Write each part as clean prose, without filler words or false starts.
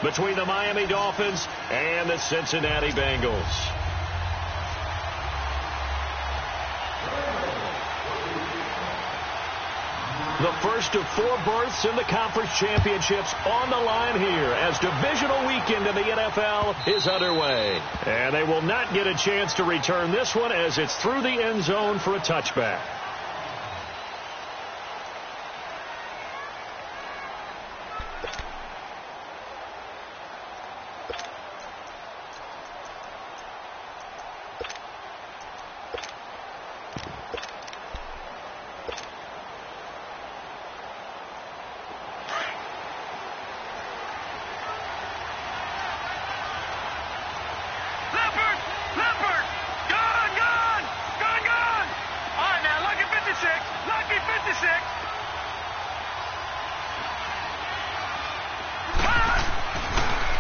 between the Miami Dolphins and the Cincinnati Bengals. The first of 4 berths in the conference championships on the line here as divisional weekend in the NFL is underway. And they will not get a chance to return this one as it's through the end zone for a touchback.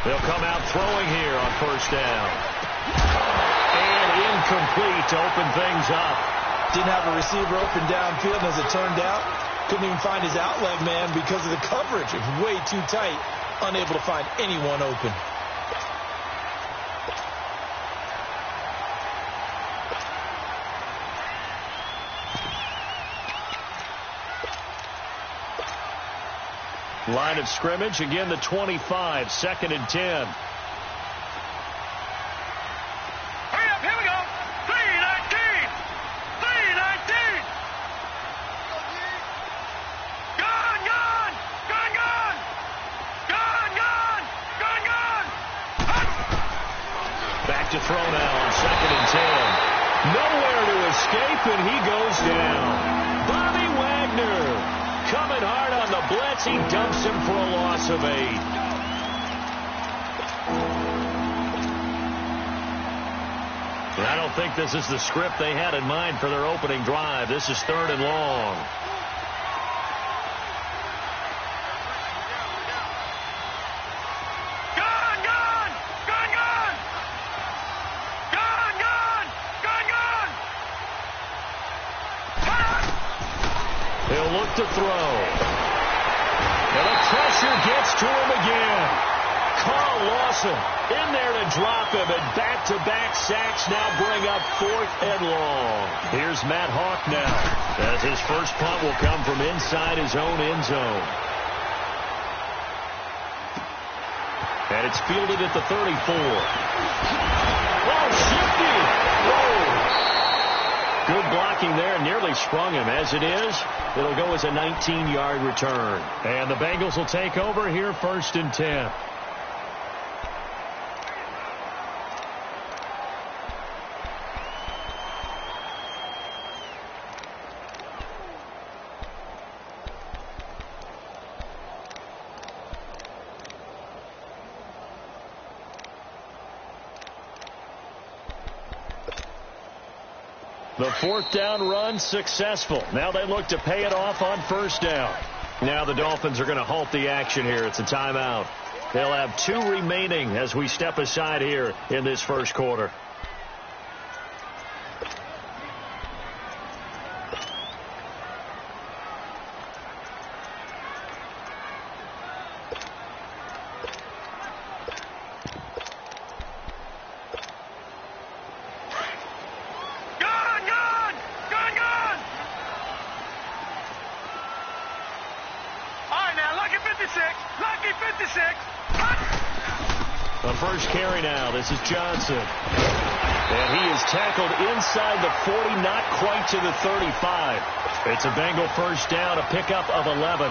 They'll come out throwing here on first down. And incomplete to open things up. Didn't have a receiver open downfield, as it turned out. Couldn't even find his outlet man because of the coverage. It was way too tight. Unable to find anyone open. Line of scrimmage, again the 25, 2nd and 10. Hurry up, here we go. 3-19. 3-19. Gone, gone. Gone, gone. Gone, gone. Gone, gone. Back to throw now on 2nd and 10. Nowhere to escape, and he goes down. Bobby Wagner coming hard on the blitz. He dumps him for a loss of 8. I don't think this is the script they had in mind for their opening drive. This is 3rd and long. Gone, gone. Gone, gone. Gone, gone. Gone, gone. He'll look to throw. And the pressure gets to him again. Carl Lawson in there to drop him, and back-to-back sacks now bring up 4th and long. Here's Matt Hawk now, as his first punt will come from inside his own end zone. And it's fielded at the 34. Oh, shifty! Whoa! Good blocking there, nearly sprung him. As it is, it'll go as a 19-yard return. And the Bengals will take over here, 1st and 10. The 4th down run successful. Now they look to pay it off on 1st down. Now the Dolphins are going to halt the action here. It's a timeout. They'll have 2 remaining as we step aside here in this first quarter. On first carry now, this is Johnson. And he is tackled inside the 40, not quite to the 35. It's a Bengal first down, a pickup of 11.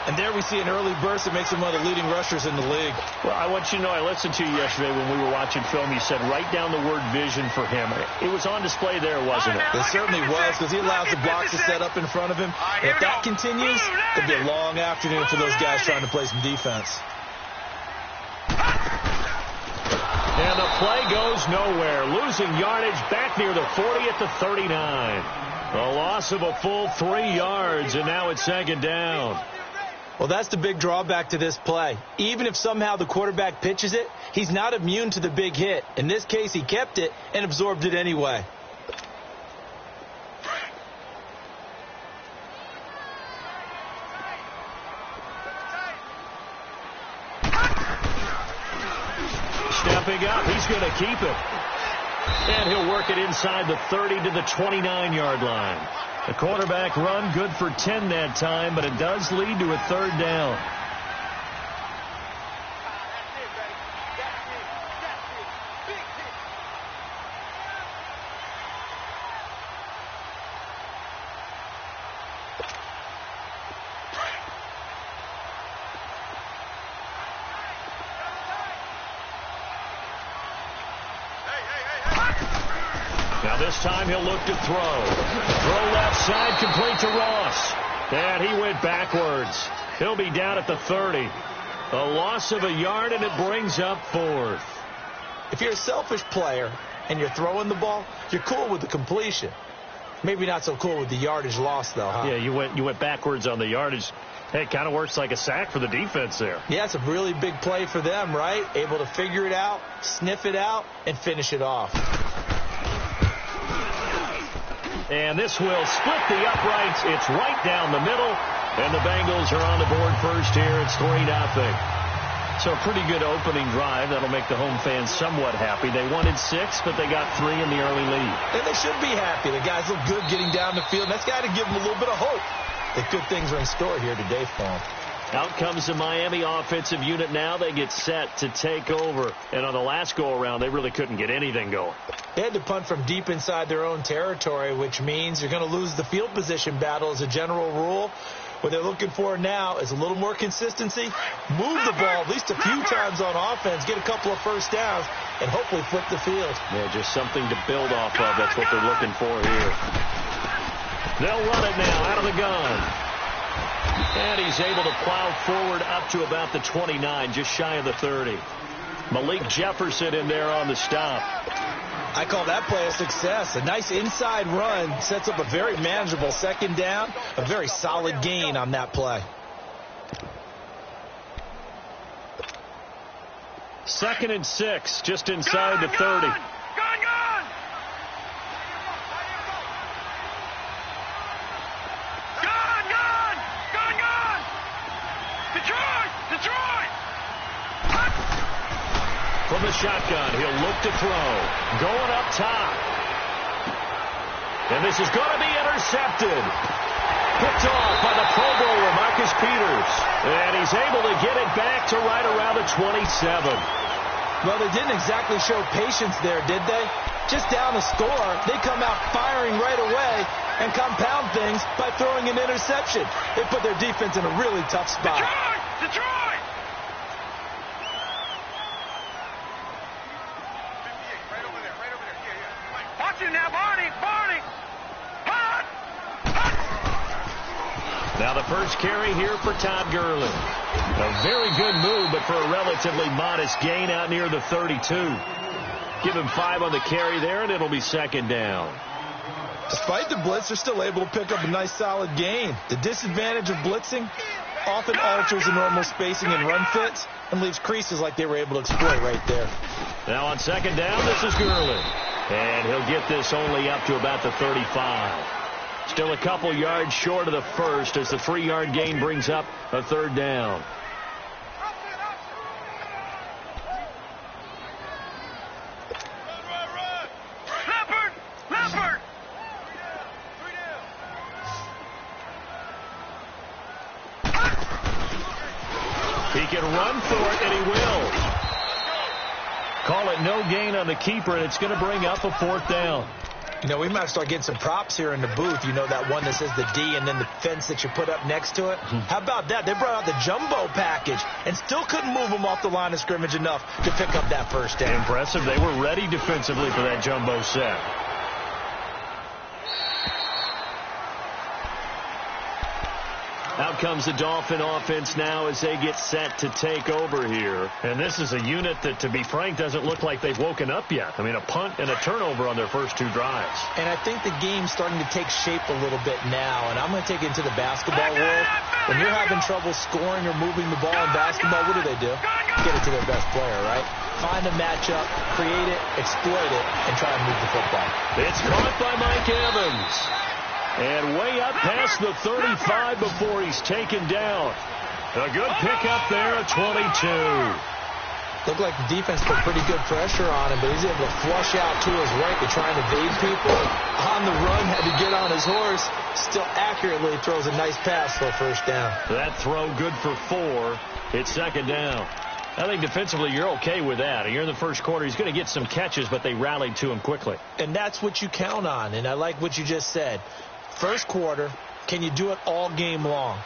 And there we see an early burst that makes him one of the leading rushers in the league. Well, I want you to know, I listened to you yesterday when we were watching film. You said write down the word vision for him. It was on display there, wasn't it? It certainly was, because he allows the blocks to set up in front of him. If that continues, it'll be a long afternoon for those guys trying to play some defense. And the play goes nowhere. Losing yardage back near the 40 at the 39. A loss of a full 3 yards, and now it's 2nd down. Well, that's the big drawback to this play. Even if somehow the quarterback pitches it, he's not immune to the big hit. In this case, he kept it and absorbed it anyway. Stepping up, he's going to keep it. And he'll work it inside the 30 to the 29-yard line. The quarterback run good for 10 that time, but it does lead to a third down. Now this time he'll look to throw. Throw left side, complete to Ross. And he went backwards. He'll be down at the 30. A loss of a yard, and it brings up fourth. If you're a selfish player and you're throwing the ball, you're cool with the completion. Maybe not so cool with the yardage loss, though, huh? Yeah, you went backwards on the yardage. Hey, it kind of works like a sack for the defense there. Yeah, it's a really big play for them, right? Able to figure it out, sniff it out, and finish it off. And this will split the uprights. It's right down the middle. And the Bengals are on the board first here. It's 3-0. So a pretty good opening drive. That'll make the home fans somewhat happy. They wanted 6, but they got 3 in the early lead. And they should be happy. The guys look good getting down the field. That's got to give them a little bit of hope that good things are in store here today for them. Out comes the Miami offensive unit now. They get set to take over. And on the last go-around, they really couldn't get anything going. They had to punt from deep inside their own territory, which means you're going to lose the field position battle as a general rule. What they're looking for now is a little more consistency, move the ball at least a few times on offense, get a couple of first downs, and hopefully flip the field. Yeah, just something to build off of. That's what they're looking for here. They'll run it now out of the gun. And he's able to plow forward up to about the 29, just shy of the 30. Malik Jefferson in there on the stop. I call that play a success. A nice inside run sets up a very manageable second down, a very solid gain on that play. Second and 6, just inside the 30. From the shotgun, he'll look to throw. Going up top. And this is going to be intercepted. Picked off by the Pro Bowler, Marcus Peters. And he's able to get it back to right around the 27. Well, they didn't exactly show patience there, did they? Just down a score, they come out firing right away and compound things by throwing an interception. They put their defense in a really tough spot. Detroit! Watch it now, Barney! Hot! Now the first carry here for Todd Gurley. A very good move, but for a relatively modest gain out near the 32. Give him 5 on the carry there, and it'll be second down. Despite the blitz, they're still able to pick up a nice solid gain. The disadvantage of blitzing often alters the normal spacing and run fits and leaves creases like they were able to exploit right there. Now on second down, this is Gurley. And he'll get this only up to about the 35. Still a couple yards short of the first as the 3-yard gain brings up a third down. Leopard! He can run for it, and he will. Call it no gain on the keeper, and it's going to bring up a fourth down. You know, we might start getting some props here in the booth. You know, that one that says the D and then the fence that you put up next to it? How about that? They brought out the jumbo package and still couldn't move them off the line of scrimmage enough to pick up that first down. Impressive. They were ready defensively for that jumbo set. Out comes the Dolphin offense now as they get set to take over here. And this is a unit that, to be frank, doesn't look like they've woken up yet. I mean, a punt and a turnover on their first 2 drives. And I think the game's starting to take shape a little bit now. And I'm going to take it into the basketball world. When you're having trouble scoring or moving the ball in basketball, what do? Get it to their best player, right? Find a matchup, create it, exploit it, and try and move the football. It's caught by Mike Evans. And way up past the 35 before he's taken down. A good pickup there at 22. Looked like the defense put pretty good pressure on him, but he's able to flush out to his right to try and evade people. On the run, had to get on his horse. Still accurately throws a nice pass for a first down. That throw good for 4. It's second down. I think defensively you're okay with that. You're in the first quarter. He's going to get some catches, but they rallied to him quickly. And that's what you count on, and I like what you just said. First quarter, can you do it all game long?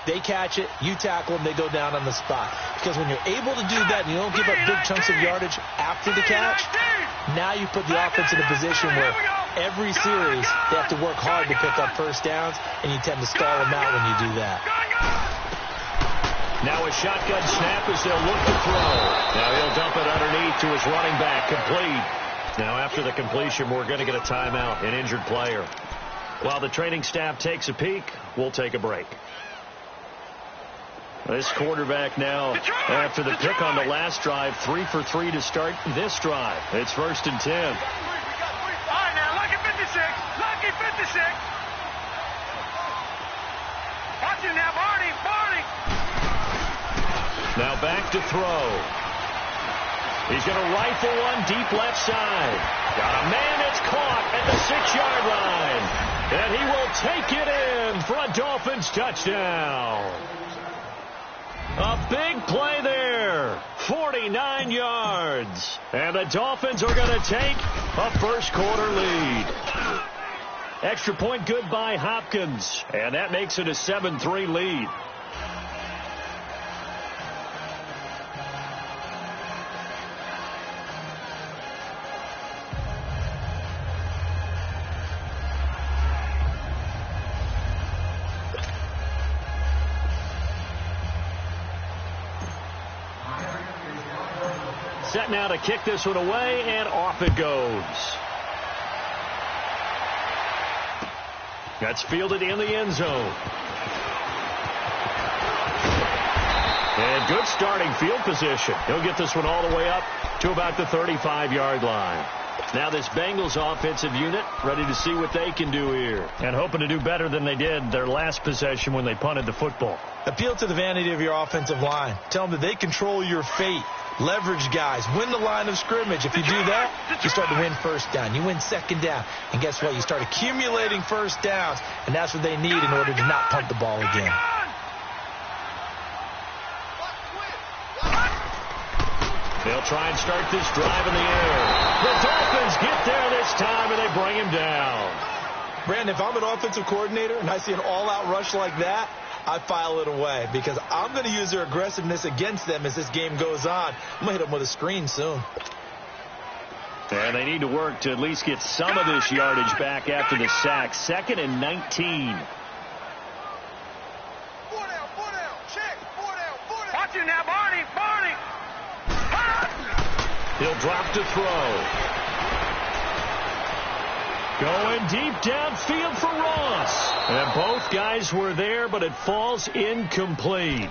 They catch it, you tackle them, they go down on the spot. Because when you're able to do that and you don't give up big chunks of yardage after the catch, now you put the offense in a position where every series they have to work hard to pick up first downs, and you tend to stall them out when you do that. Now a shotgun snap as they'll look to throw. Now he'll dump it underneath to his running back, complete. Now after the completion, we're going to get a timeout, an injured player. While the training staff takes a peek, we'll take a break. This quarterback now, after the pick on the last drive, 3 for 3 to start this drive. It's 1st and 10. All right, now, lucky 56. Lucky 56. Watch it now, Barney. Now back to throw. He's going to rifle one deep left side. Got a man that's caught at the 6-yard line. And he will take it in for a Dolphins touchdown. A big play there. 49 yards. And the Dolphins are going to take a first quarter lead. Extra point good by Hopkins. And that makes it a 7-3 lead. Set now to kick this one away, and off it goes. That's fielded in the end zone. And good starting field position. He'll get this one all the way up to about the 35-yard line. Now this Bengals offensive unit ready to see what they can do here. And hoping to do better than they did their last possession when they punted the football. Appeal to the vanity of your offensive line. Tell them that they control your fate. Leverage guys. Win the line of scrimmage. If you do that, you start to win first down. You win second down. And guess what? You start accumulating first downs. And that's what they need in order to not punt the ball again. They'll try and start this drive in the air. The Dolphins get there this time, and they bring him down. Brandon, if I'm an offensive coordinator and I see an all-out rush like that, I file it away because I'm going to use their aggressiveness against them as this game goes on. I'm going to hit them with a screen soon. And they need to work to at least get some of this yardage back after the sack. 2nd and 19. Watch it now, Barney. He'll drop to throw. Going deep downfield for Ross. And both guys were there, but it falls incomplete.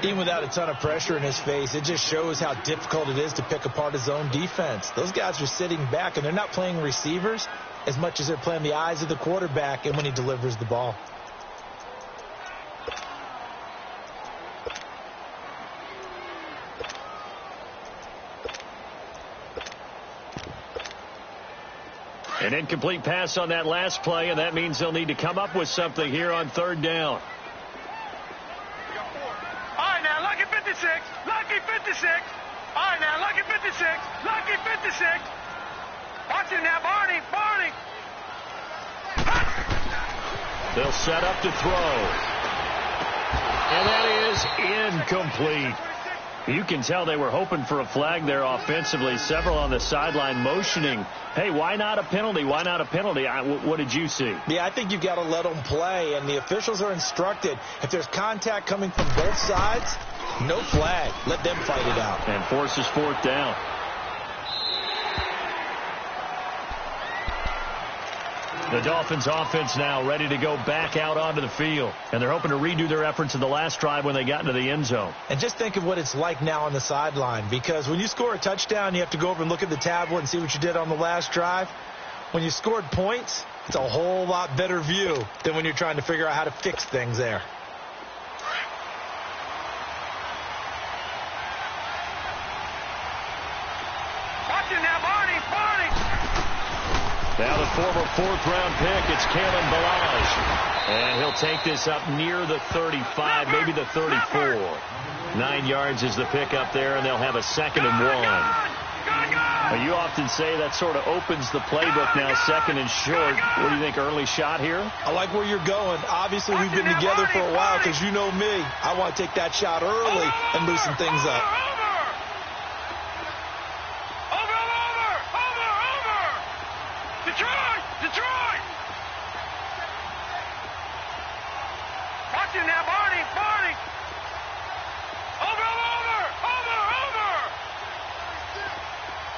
Even without a ton of pressure in his face, it just shows how difficult it is to pick apart his own defense. Those guys are sitting back, and they're not playing receivers as much as they're playing the eyes of the quarterback and when he delivers the ball. An incomplete pass on that last play, and that means they'll need to come up with something here on 3rd down. All right, now, lucky 56. Lucky 56. All right, now, lucky 56. Lucky 56. Watch it now, Barney. They'll set up to throw. And that is incomplete. You can tell they were hoping for a flag there offensively. Several on the sideline motioning, hey, why not a penalty? Why not a penalty? What did you see? Yeah, I think you got to let them play, and the officials are instructed. If there's contact coming from both sides, no flag. Let them fight it out. And forces 4th down. The Dolphins offense now ready to go back out onto the field. And they're hoping to redo their efforts in the last drive when they got into the end zone. And just think of what it's like now on the sideline. Because when you score a touchdown, you have to go over and look at the tablet and see what you did on the last drive. When you scored points, it's a whole lot better view than when you're trying to figure out how to fix things there. Now the former fourth-round pick, it's Kalen Balazs. And he'll take this up near the 35, maybe the 34. 9 yards is the pick up there, and they'll have a 2nd and 1. You often say that sort of opens the playbook now, 2nd and short. What do you think, early shot here? I like where you're going. Obviously, we've been together for a while because you know me. I want to take that shot early and loosen things up. Detroit! Watch it now, Barney! Over!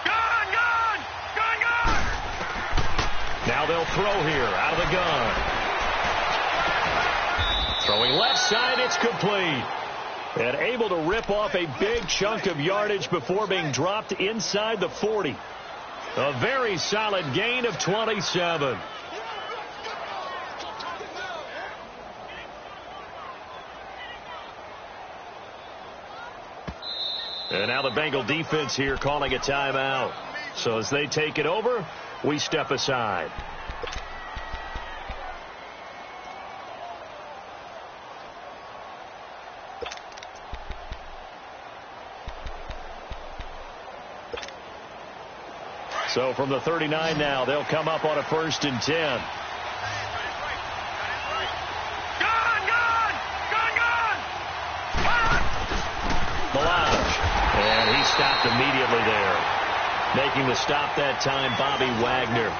Gun! Now they'll throw here, out of the gun. Throwing left side, it's complete. And able to rip off a big chunk of yardage before being dropped inside the 40. A very solid gain of 27. And now the Bengal defense here calling a timeout. So as they take it over, we step aside. So from the 39 now, they'll come up on a 1st and 10. Balazs. And he stopped immediately there. Making the stop that time, Bobby Wagner.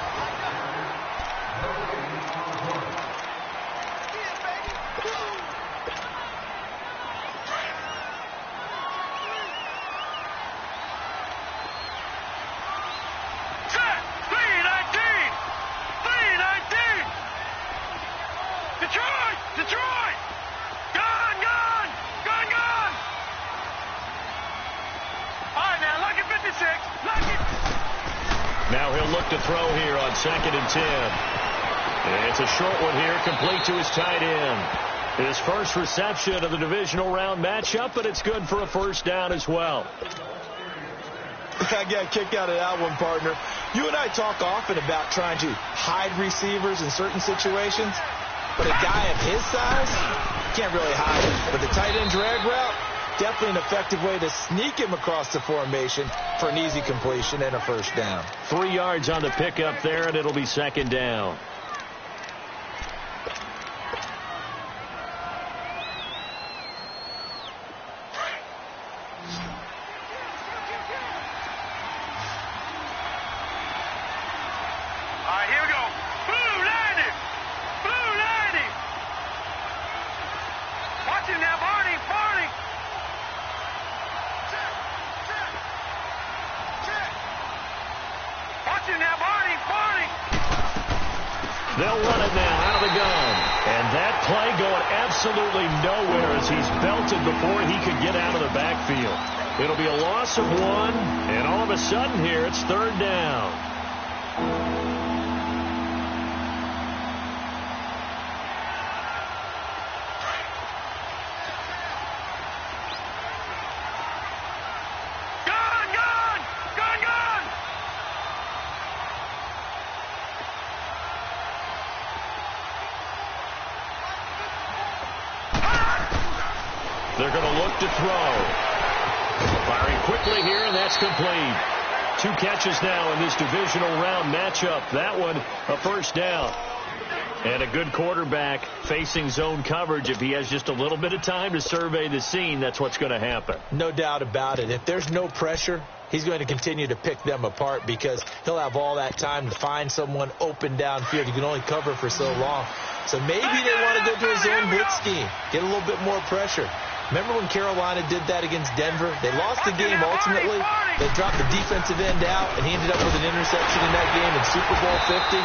Now he'll look to throw here on 2nd and 10. And it's a short one here, complete to his tight end. His first reception of the divisional round matchup, but it's good for a 1st down as well. I got a kick out of that one, partner. You and I talk often about trying to hide receivers in certain situations, but a guy of his size can't really hide him. But the tight end drag route, definitely an effective way to sneak him across the formation for an easy completion and a 1st down. 3 yards on the pickup there, and it'll be 2nd down. All right, here we go. Blue landing! Watch it now, Barney! They'll run it now out of the gun. And that play going absolutely nowhere as he's belted before he could get out of the backfield. It'll be a loss of 1, and all of a sudden here it's 3rd down. They're going to look to throw. Firing quickly here, and that's complete. 2 catches now in this divisional round matchup. That one, a 1st down. And a good quarterback facing zone coverage. If he has just a little bit of time to survey the scene, that's what's going to happen. No doubt about it. If there's no pressure, he's going to continue to pick them apart because he'll have all that time to find someone open downfield. You can only cover for so long. So maybe they want to go to a zone blitz scheme, get a little bit more pressure. Remember when Carolina did that against Denver? They lost the game ultimately. They dropped the defensive end out, and he ended up with an interception in that game in Super Bowl 50.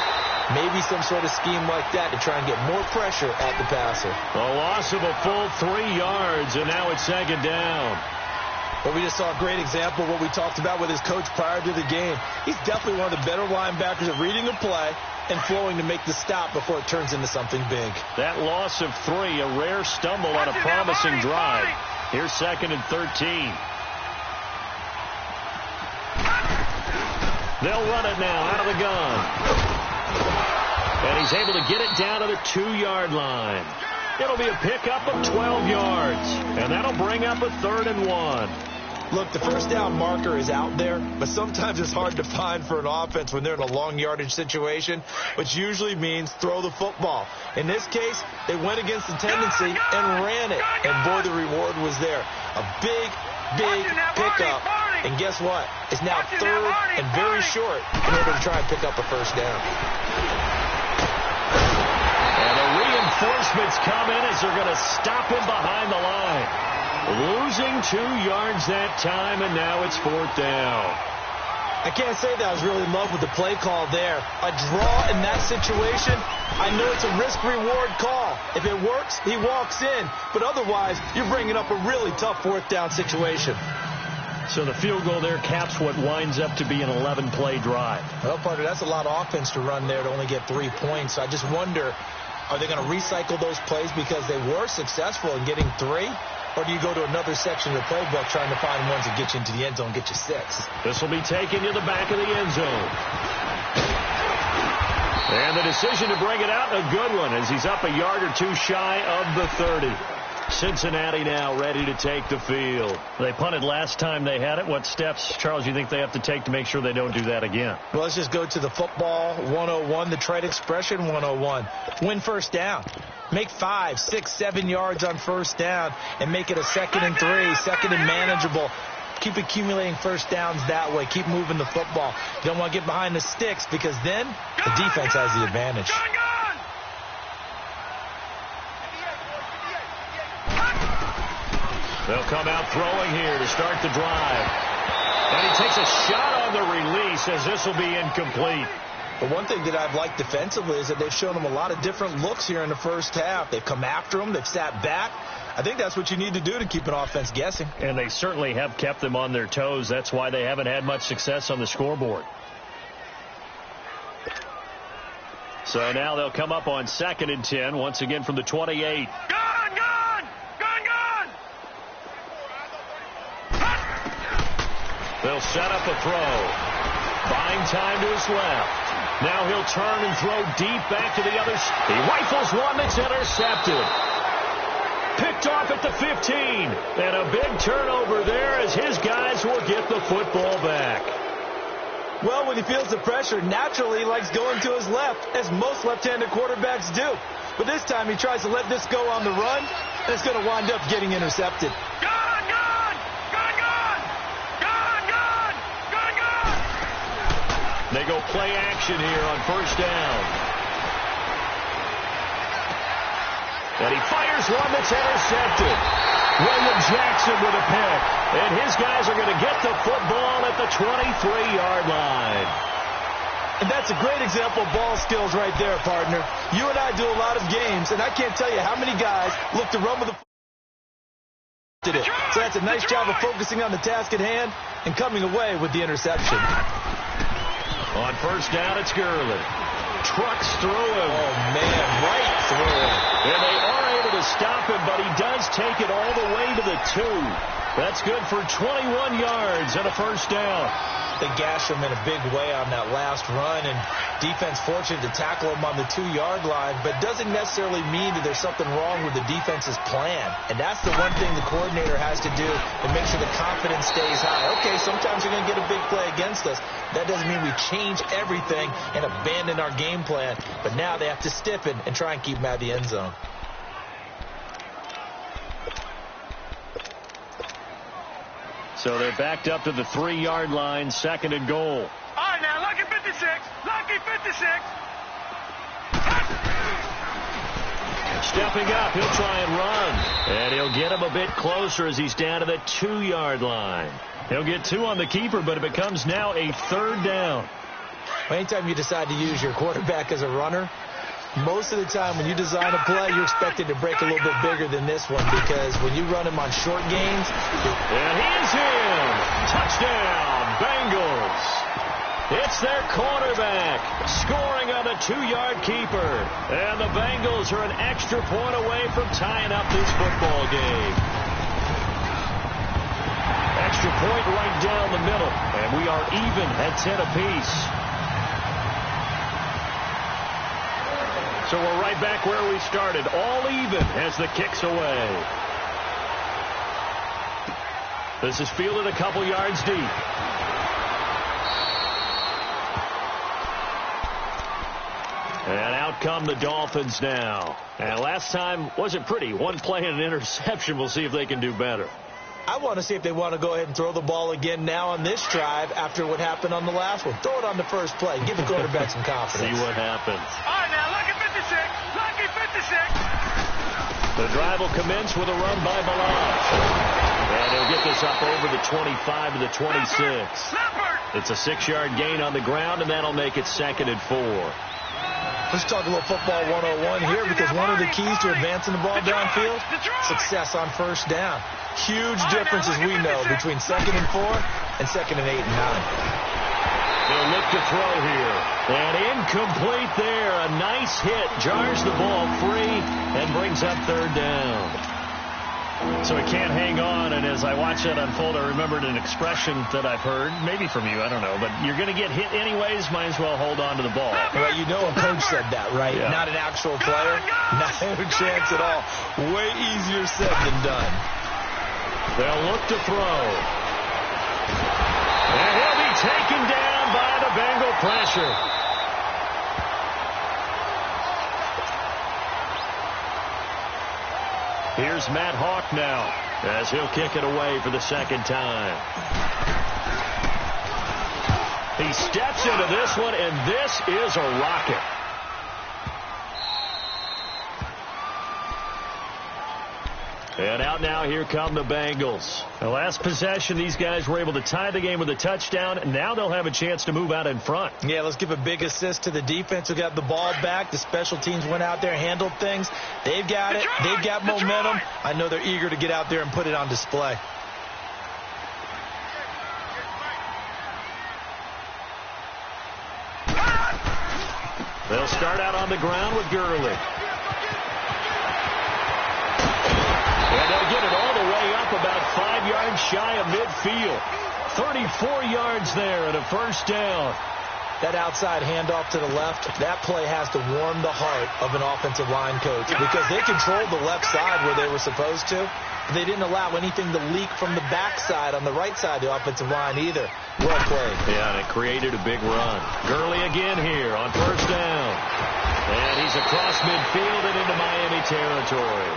Maybe some sort of scheme like that to try and get more pressure at the passer. A loss of a full 3 yards, and now it's 2nd down. But we just saw a great example of what we talked about with his coach prior to the game. He's definitely one of the better linebackers at reading a play and flowing to make the stop before it turns into something big. That loss of 3, a rare stumble on a promising drive. Here's 2nd and 13. They'll run it now out of the gun. And he's able to get it down to the 2-yard line. It'll be a pickup of 12 yards. And that'll bring up a 3rd and 1. Look, the first down marker is out there, but sometimes it's hard to find for an offense when they're in a long yardage situation, which usually means throw the football. In this case, they went against the tendency and ran it, and boy, the reward was there. A big pickup, and guess what? It's now 3rd and very short in order to try and pick up a first down. And the reinforcements come in as they're going to stop him behind the line. Losing 2 yards that time, and now it's 4th down. I can't say that I was really in love with the play call there. A draw in that situation, I know it's a risk-reward call. If it works, he walks in. But otherwise, you're bringing up a really tough 4th down situation. So the field goal there caps what winds up to be an 11-play drive. Well, partner, that's a lot of offense to run there to only get 3 points. I just wonder, are they going to recycle those plays because they were successful in getting 3? Or do you go to another section of the playbook trying to find ones that get you into the end zone, get you 6? This will be taken to the back of the end zone. And the decision to bring it out, a good one, as he's up a yard or 2 shy of the 30. Cincinnati now ready to take the field. They punted last time they had it. What steps, Charles, you think they have to take to make sure they don't do that again? Well, let's just go to the football 101, the trade expression 101. Win first down. Make 5, 6, 7 yards on first down and make it a 2nd and 3, 2nd and manageable. Keep accumulating first downs that way. Keep moving the football. You don't want to get behind the sticks because then the defense has the advantage. They'll come out throwing here to start the drive. And he takes a shot on the release as this will be incomplete. But one thing that I've liked defensively is that they've shown him a lot of different looks here in the first half. They've come after him. They've sat back. I think that's what you need to do to keep an offense guessing. And they certainly have kept them on their toes. That's why they haven't had much success on the scoreboard. So now they'll come up on 2nd and 10, once again from the 28. They'll set up a throw. Buying time to his left. Now he'll turn and throw deep back to the other. He rifles one that's intercepted. Picked off at the 15. And a big turnover there as his guys will get the football back. Well, when he feels the pressure, naturally he likes going to his left, as most left-handed quarterbacks do. But this time he tries to let this go on the run, and it's going to wind up getting intercepted. They go play action here on first down. And he fires one that's intercepted. William Jackson with a pick. And his guys are going to get the football at the 23-yard line. And that's a great example of ball skills right there, partner. You and I do a lot of games, and I can't tell you how many guys look to run with the did it. So that's a nice job of focusing on the task at hand and coming away with the interception. On first down, it's Gurley. Trucks through him. Oh, man, right through him. And they are able to stop him, but he does take it all the way to the 2. That's good for 21 yards and a first down. They gashed him in a big way on that last run, and defense fortunate to tackle him on the 2-yard line, but doesn't necessarily mean that there's something wrong with the defense's plan. And that's the one thing the coordinator has to do to make sure the confidence stays high. Okay, sometimes you're going to get a big play against us. That doesn't mean we change everything and abandon our game plan, but now they have to stiffen and try and keep him out of the end zone. So they're backed up to the 3-yard line, 2nd and goal. All right, now, lucky 56. Lucky 56. Stepping up, he'll try and run. And he'll get him a bit closer as he's down to the 2-yard line. He'll get 2 on the keeper, but it becomes now a 3rd down. Anytime you decide to use your quarterback as a runner, most of the time when you design a play, you're expected to break a little bit bigger than this one, because when you run him on short gains. And he's in. Touchdown, Bengals. It's their quarterback scoring on the 2-yard keeper. And the Bengals are an extra point away from tying up this football game. Extra point right down the middle. And we are even at 10 apiece. So we're right back where we started, all even as the kick's away. This is fielded a couple yards deep. And out come the Dolphins now. And last time wasn't pretty. One play and an interception. We'll see if they can do better. I want to see if they want to go ahead and throw the ball again now on this drive after what happened on the last one. Throw it on the first play. Give the quarterback some confidence. See what happens. All right, now, lucky 56. Lucky 56. The drive will commence with a run by Balazs. And he'll get this up over the 25 to the 26. It's a 6-yard gain on the ground, and that'll make it 2nd and 4. Let's talk a little football 101 here, because one of the keys to advancing the ball downfield, success on first down. Huge difference, as we know, between 2nd and 4 and 2nd and 8 and 9. They'll look to throw here. And incomplete there. A nice hit. Jars the ball free and brings up 3rd down. So he can't hang on, and as I watch that unfold, I remembered an expression that I've heard, maybe from you, I don't know, but you're going to get hit anyways, might as well hold on to the ball. Well, you know a coach said that, right? Yeah. Not an actual player. Not a chance at all. Way easier said than done. They'll look to throw. And he'll be taken down by the Bengal pressure. Here's Matt Hawk now as he'll kick it away for the 2nd time. He steps into this one, and this is a rocket. And out now, here come the Bengals. The last possession, these guys were able to tie the game with a touchdown, and now they'll have a chance to move out in front. Yeah, let's give a big assist to the defense who got the ball back. The special teams went out there, handled things. They've got it. They've got momentum. I know they're eager to get out there and put it on display. They'll start out on the ground with Gurley. And they'll get it all the way up about 5 yards shy of midfield. 34 yards there and a 1st down. That outside handoff to the left, that play has to warm the heart of an offensive line coach, because they controlled the left side where they were supposed to. But they didn't allow anything to leak from the backside on the right side of the offensive line either. Well played. Yeah, and it created a big run. Gurley again here on 1st down. And he's across midfield and into Miami territory.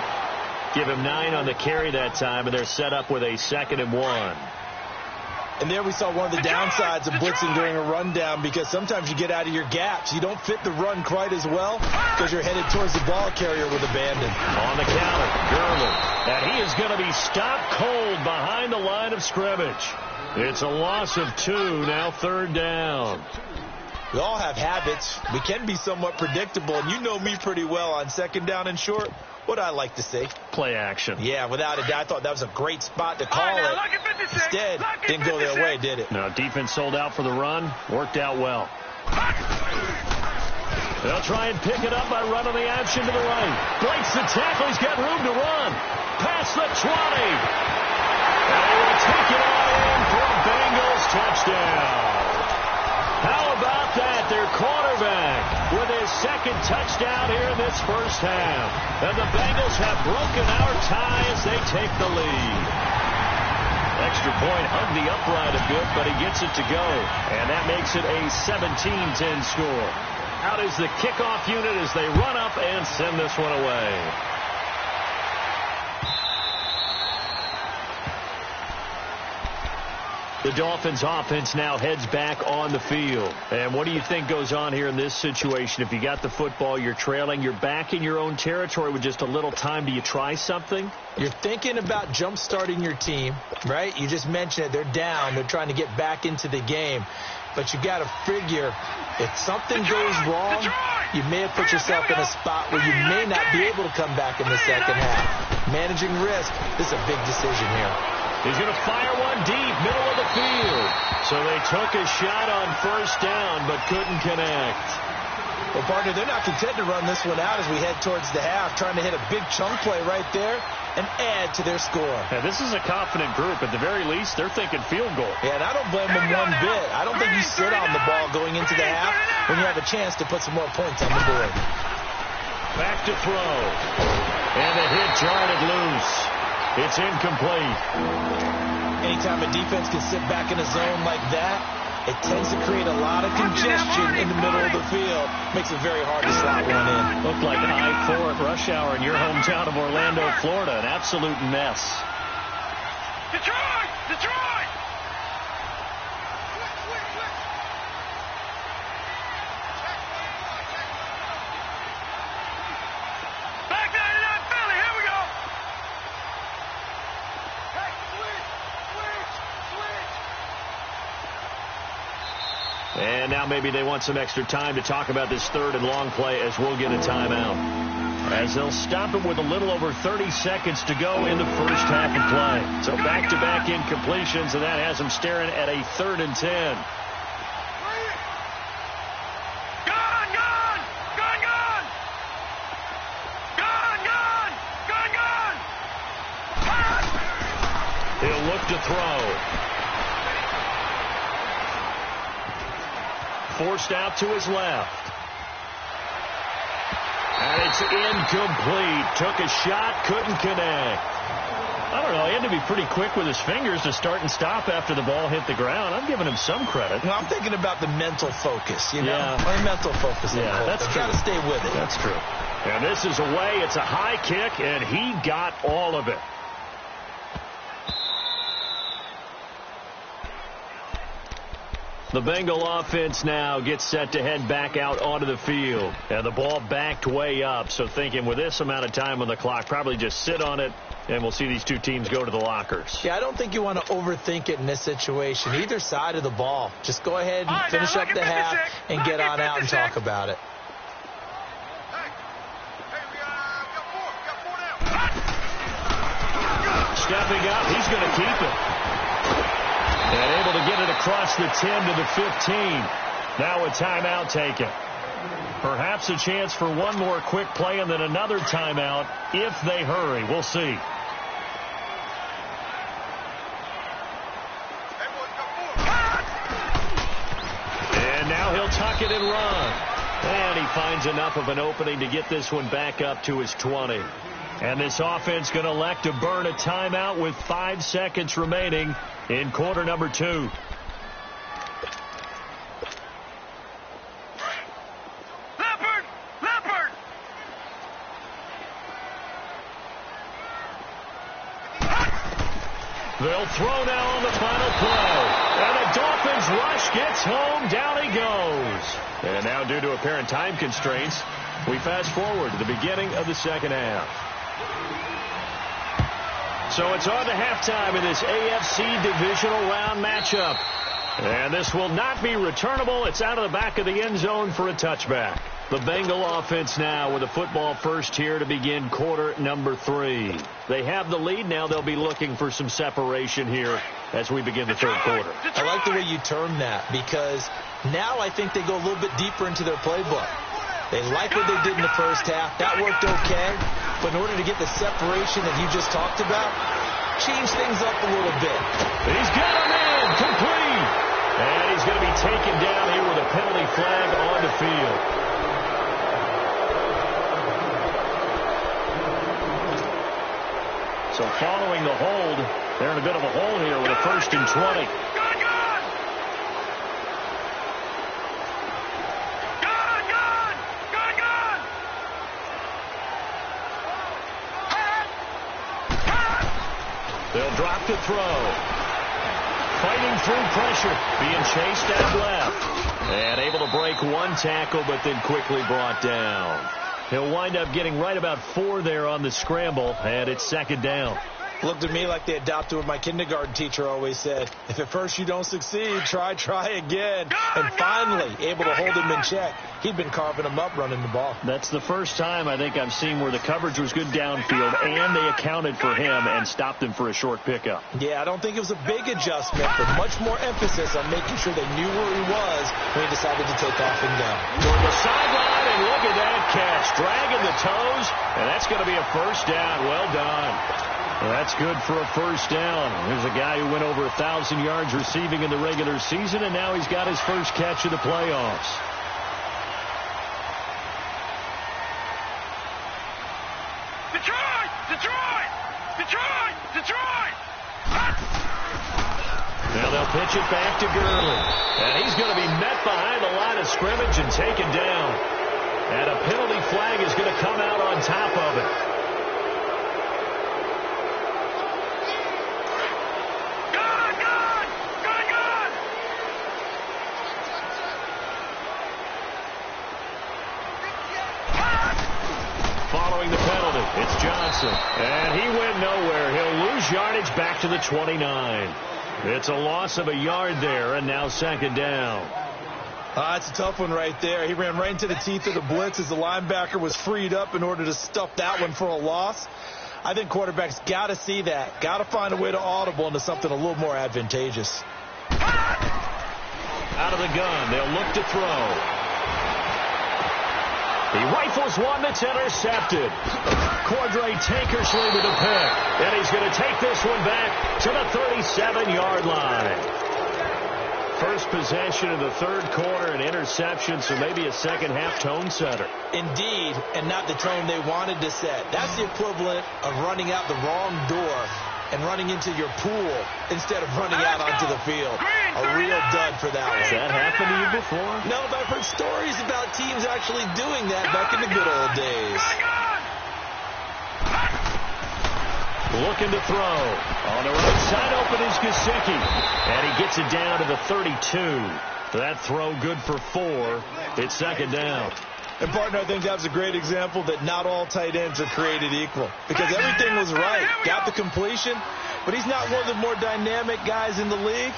Give him 9 on the carry that time, and they're set up with a 2nd and 1. And there we saw one of the downsides of blitzing during a rundown, because sometimes you get out of your gaps. You don't fit the run quite as well because you're headed towards the ball carrier with abandon. On the counter, Gurley. And he is going to be stopped cold behind the line of scrimmage. It's a loss of 2, now 3rd down. We all have habits. We can be somewhat predictable, and you know me pretty well on 2nd down and short. What I like to see. Play action. Yeah, without a doubt. I thought that was a great spot to call it. Instead, didn't go their way, did it? No, defense sold out for the run. Worked out well. They'll try and pick it up by running the action to the right. Breaks the tackle. He's got room to run. Past the 20. And they will take it all in for a Bengals touchdown. How about that? Their quarterback with his 2nd touchdown here in this 1st half. And the Bengals have broken our tie as they take the lead. Extra point hugged the upright a bit, but he gets it to go. And that makes it a 17-10 score. Out is the kickoff unit as they run up and send this one away. The Dolphins offense now heads back on the field. And what do you think goes on here in this situation? If you got the football, you're trailing, you're back in your own territory with just a little time. Do you try something? You're thinking about jump-starting your team, right? You just mentioned it. They're down. They're trying to get back into the game. But you got to figure, if something goes wrong, you may have put yourself in a spot where you may not be able to come back in the 2nd half. Managing risk, this is a big decision here. He's going to fire one deep, middle of the field. So they took a shot on 1st down, but couldn't connect. Well, partner, they're not content to run this one out as we head towards the half, trying to hit a big chunk play right there and add to their score. Yeah, this is a confident group. At the very least, they're thinking field goal. Yeah, and I don't blame them one bit. I don't think you sit on the ball going into the half when you have a chance to put some more points on the board. Back to throw. And the hit jarred it loose. It's incomplete. Anytime a defense can sit back in a zone like that, it tends to create a lot of congestion in the middle of the field. Makes it very hard to slot one in. Looked like I-4 at rush hour in your hometown of Orlando, Florida. An absolute mess. Detroit! Detroit! Back 99 Philly, here we go! Hey, switch! And now maybe they want some extra time to talk about this third and long play as we'll get a timeout. As they'll stop it with a little over 30 seconds to go in the first half of play. So back-to-back incompletions, and that has them staring at a 3rd and 10. Gone, gone! Gone, gone! Gone, gone! Gone, gone! Pass! He'll look to throw. Forced out to his left. And it's incomplete. Took a shot, couldn't connect. I don't know. He had to be pretty quick with his fingers to start and stop after the ball hit the ground. I'm giving him some credit. Well, I'm thinking about the mental focus, you know? Yeah. Or mental focus. Yeah, that's true. Got to stay with it. That's true. And this is away. It's a high kick, and he got all of it. The Bengal offense now gets set to head back out onto the field. And the ball backed way up. So thinking with this amount of time on the clock, probably just sit on it, and we'll see these two teams go to the lockers. Yeah, I don't think you want to overthink it in this situation. Either side of the ball. Just go ahead and finish up the half and get on out and talk about it. Stepping up, he's going to keep it. And able to get it across the 10 to the 15. Now a timeout taken. Perhaps a chance for one more quick play and then another timeout if they hurry. We'll see. And now he'll tuck it and run. And he finds enough of an opening to get this one back up to his 20. And this offense going to elect to burn a timeout with 5 seconds remaining in quarter number 2. Leopard! They'll throw now on the final play. And the Dolphins rush gets home. Down he goes. And now due to apparent time constraints, we fast forward to the beginning of the second half. So it's on to halftime in this AFC divisional round matchup. And this will not be returnable. It's out of the back of the end zone for a touchback. The Bengal offense now with a football first here to begin quarter number 3. They have the lead. Now they'll be looking for some separation here as we begin the third quarter. I like the way you term that because now I think they go a little bit deeper into their playbook. They like what they did in the first half. That worked okay. But in order to get the separation that you just talked about, change things up a little bit. He's got a man complete. And he's going to be taken down here with a penalty flag on the field. So following the hold, they're in a bit of a hole here with a 1st and 20. They'll drop to throw. Fighting through pressure. Being chased out left. And able to break one tackle, but then quickly brought down. He'll wind up getting right about 4 there on the scramble, and it's 2nd down. Looked to me like they adopted what my kindergarten teacher always said. If at first you don't succeed, try again. And finally, able to hold him in check. He'd been carving him up running the ball. That's the first time I think I've seen where the coverage was good downfield, and they accounted for him and stopped him for a short pickup. Yeah, I don't think it was a big adjustment, but much more emphasis on making sure they knew where he was when he decided to take off and go. Toward the sideline, and look at that catch. Dragging the toes, and that's going to be a 1st down. Well done. Well, that's good for a 1st down. There's a guy who went over 1,000 yards receiving in the regular season, and now he's got his first catch of the playoffs. they'll pitch it back to Gurley. And he's going to be met behind the line of scrimmage and taken down. And a penalty flag is going to come out on top of it. Following the penalty, it's Johnson. And he went nowhere. He'll lose yardage back to the 29. It's a loss of a yard there, and now second down. That's a tough one right there. He ran right into the teeth of the blitz as the linebacker was freed up in order to stuff that one for a loss. I think quarterbacks got to see that. Got to find a way to audible into something a little more advantageous. Out of the gun, they'll look to throw. He rifles one that's intercepted. Cordray Tankersley with a pick. And he's going to take this one back to the 37-yard line. First possession of the third quarter, an interception, so maybe a second-half tone setter. Indeed, and not the tone they wanted to set. That's the equivalent of running out the wrong door and running into your pool instead of running out onto the field. A real dud for that one. Has that happened to you before? No, but I've heard stories about teams actually doing that back in the good old days. Looking to throw. On the right side open is Gesicki. And he gets it down to the 32. That throw good for 4. It's second down. And, partner, I think that's a great example that not all tight ends are created equal. Because everything was right. Got the completion, but he's not one of the more dynamic guys in the league.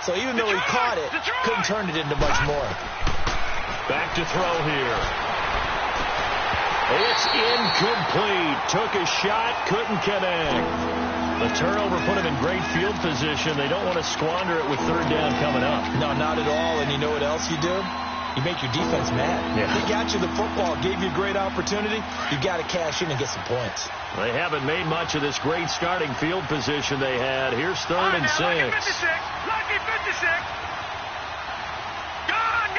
So even though he caught it, couldn't turn it into much more. Back to throw here. It's incomplete. Took a shot, couldn't connect. The turnover put him in great field position. They don't want to squander it with third down coming up. No, not at all. And you know what else you do? You make your defense mad. Yeah. They got you the football, gave you a great opportunity. You got to cash in and get some points. They haven't made much of this great starting field position they had. Here's third and 6. Lucky 56. Lucky 56. Gone.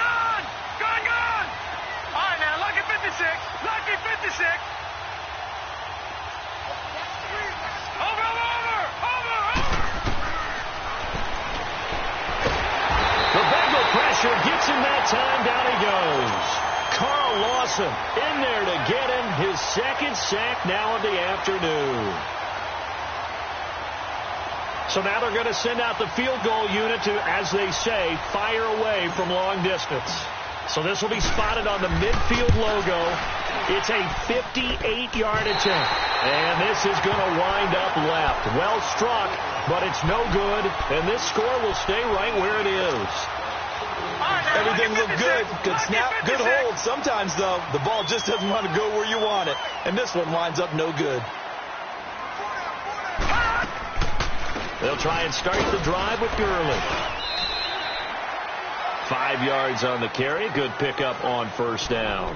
All right, now, lucky 56. Lucky 56. Over. The Bengal pressure gets him that time. Down he goes. Carl Lawson in there to get him his second sack now of the afternoon. So now they're going to send out the field goal unit to, as they say, fire away from long distance. So this will be spotted on the midfield logo. It's a 58-yard attempt. And this is going to wind up left. Well struck, but it's no good. And this score will stay right where it is. Everything looked good. Good snap, good hold. Sometimes, though, the ball just doesn't want to go where you want it. And this one winds up no good. They'll try and start the drive with Gurley. 5 yards on the carry. Good pickup on first down.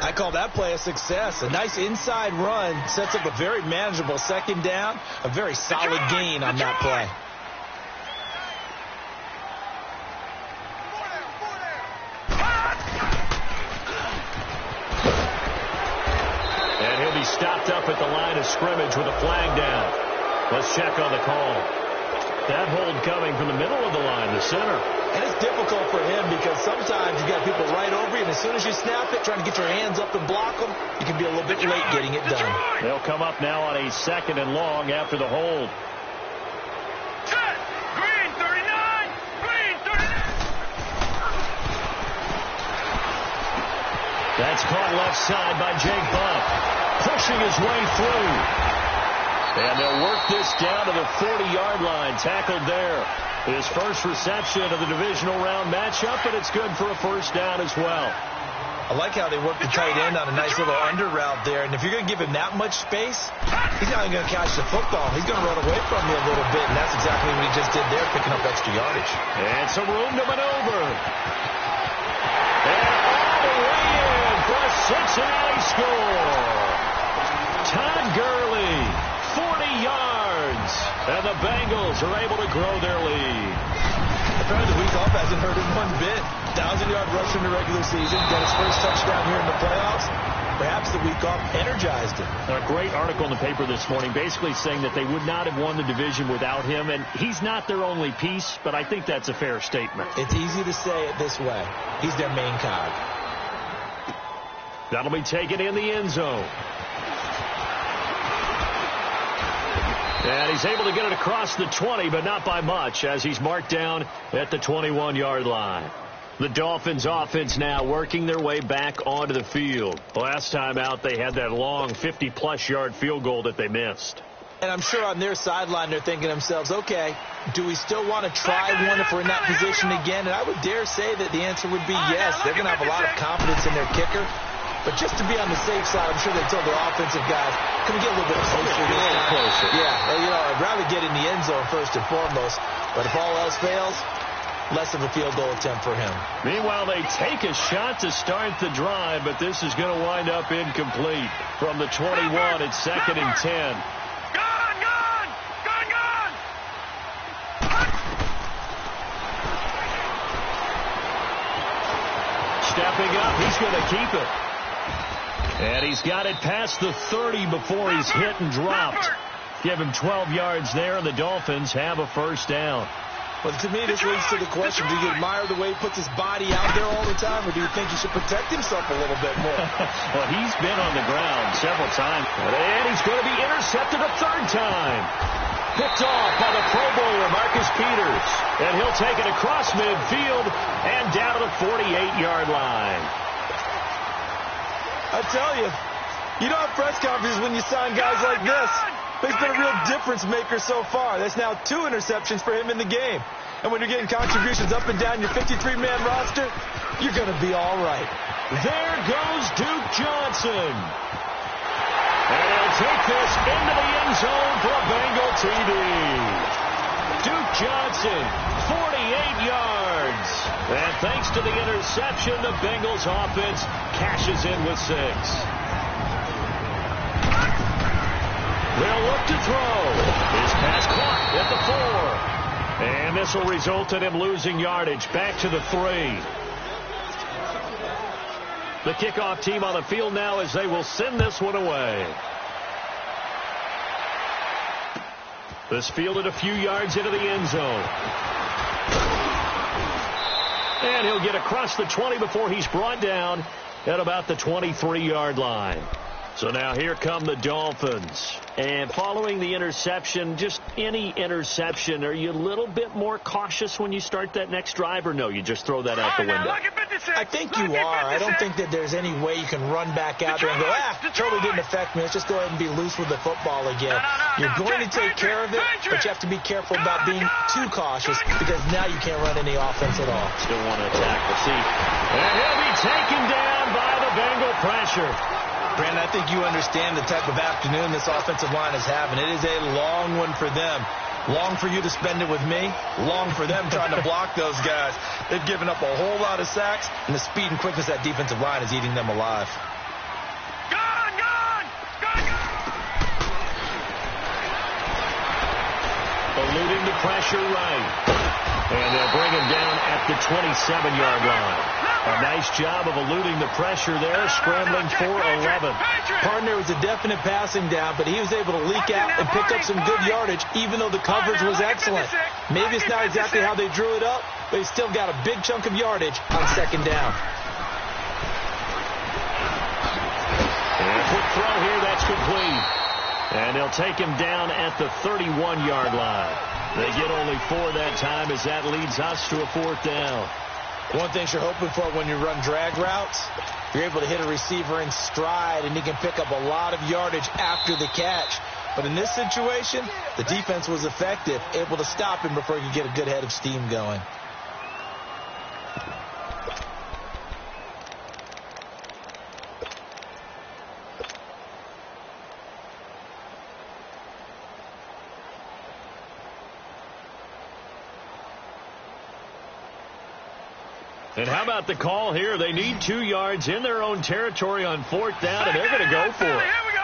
I call that play a success. A nice inside run sets up a very manageable second down. A very solid gain on that play. And he'll be stopped up at the line of scrimmage with a flag down. Let's check on the call. That hold coming from the middle of the line, the center. And it's difficult for him because sometimes you got people right over you, and as soon as you snap it, trying to get your hands up and block them, you can be a little bit late getting it done. They'll come up now on a second and long after the hold. Set. Green 39. Green 39. That's caught left side by Jake Buff. Pushing his way through. And they'll work this down to the 40-yard line. Tackled there. His first reception of the divisional round matchup, but it's good for a first down as well. I like how they work the tight end on a nice little under route there. And if you're going to give him that much space, he's not even going to catch the football. He's going to run away from you a little bit, and that's exactly what he just did there, picking up extra yardage. And some room to maneuver. And all the way in for a Cincinnati score. Todd Gurley, 40 yards. And the Bengals are able to grow their lead. Apparently the week off hasn't hurt him one bit. 1,000-yard rush in the regular season. Got his first touchdown here in the playoffs. perhaps the week off energized him. A great article in the paper this morning basically saying that they would not have won the division without him, and he's not their only piece, but I think that's a fair statement. It's easy to say it this way. He's their main cog. That'll be taken in the end zone. And he's able to get it across the 20, but not by much, as he's marked down at the 21-yard line. The Dolphins offense now working their way back onto the field. Last time out, they had that long 50-plus yard field goal that they missed. And I'm sure on their sideline, they're thinking to themselves, okay, do we still want to try one if we're in that position again? And I would dare say that the answer would be yes. They're going to have a lot of confidence in their kicker. But just to be on the safe side, I'm sure they told their offensive guys, can we get a little bit closer? A little closer. Yeah, I'd rather get in the end zone first and foremost. But if all else fails, less of a field goal attempt for him. Meanwhile, they take a shot to start the drive, but this is going to wind up incomplete. From the 21, it's 2nd and 10. Gone! Stepping up, he's going to keep it. And he's got it past the 30 before he's hit and dropped. Give him 12 yards there, and the Dolphins have a first down. Well, to me, this leads to the question, do you admire the way he puts his body out there all the time, or do you think he should protect himself a little bit more? Well, he's been on the ground several times, and he's going to be intercepted a third time. Picked off by the Pro Bowler, Marcus Peters. And he'll take it across midfield and down to the 48-yard line. I tell you, you don't have press conferences when you sign guys like this. He's been a real difference maker so far. That's now 2 interceptions for him in the game. And when you're getting contributions up and down your 53-man roster, you're going to be all right. There goes Duke Johnson. And he'll take this into the end zone for a Bengal TD. Duke Johnson, 48 yards. And thanks to the interception, the Bengals offense cashes in with 6. They'll look to throw. His pass caught at the 4. And this will result in him losing yardage back to the 3. The kickoff team on the field now as they will send this one away. This fielded a few yards into the end zone. And he'll get across the 20 before he's brought down at about the 23-yard line. So now here come the Dolphins. And following the interception, just any interception, are you a little bit more cautious when you start that next drive, or no, you just throw that out the window? I think you are. I don't think that there's any way you can run back out there and go, totally didn't affect me. Let's just go ahead and be loose with the football again. You're going to take care of it, but you have to be careful about being too cautious because now you can't run any offense at all. Still want to attack the seat. And he'll be taken down by the Bengal pressure. Brandon, I think you understand the type of afternoon this offensive line is having. It is a long one for them. Long for you to spend it with me. Long for them trying to block those guys. They've given up a whole lot of sacks, and the speed and quickness of that defensive line is eating them alive. Eluding the pressure right. And they'll bring him down at the 27-yard line. A nice job of eluding the pressure there, scrambling for 11. Partner was a definite passing down, but he was able to leak out and pick up some good yardage, even though the coverage was excellent. Maybe it's not exactly how they drew it up, but he still got a big chunk of yardage on second down. And a quick throw here, that's complete. And they'll take him down at the 31-yard line. They get only 4 that time as that leads us to a 4th down. One thing you're hoping for when you run drag routes, you're able to hit a receiver in stride, and he can pick up a lot of yardage after the catch. But in this situation, the defense was effective, able to stop him before he could get a good head of steam going. And how about the call here? They need 2 yards in their own territory on 4th down, and they're going to go for it. Here we go.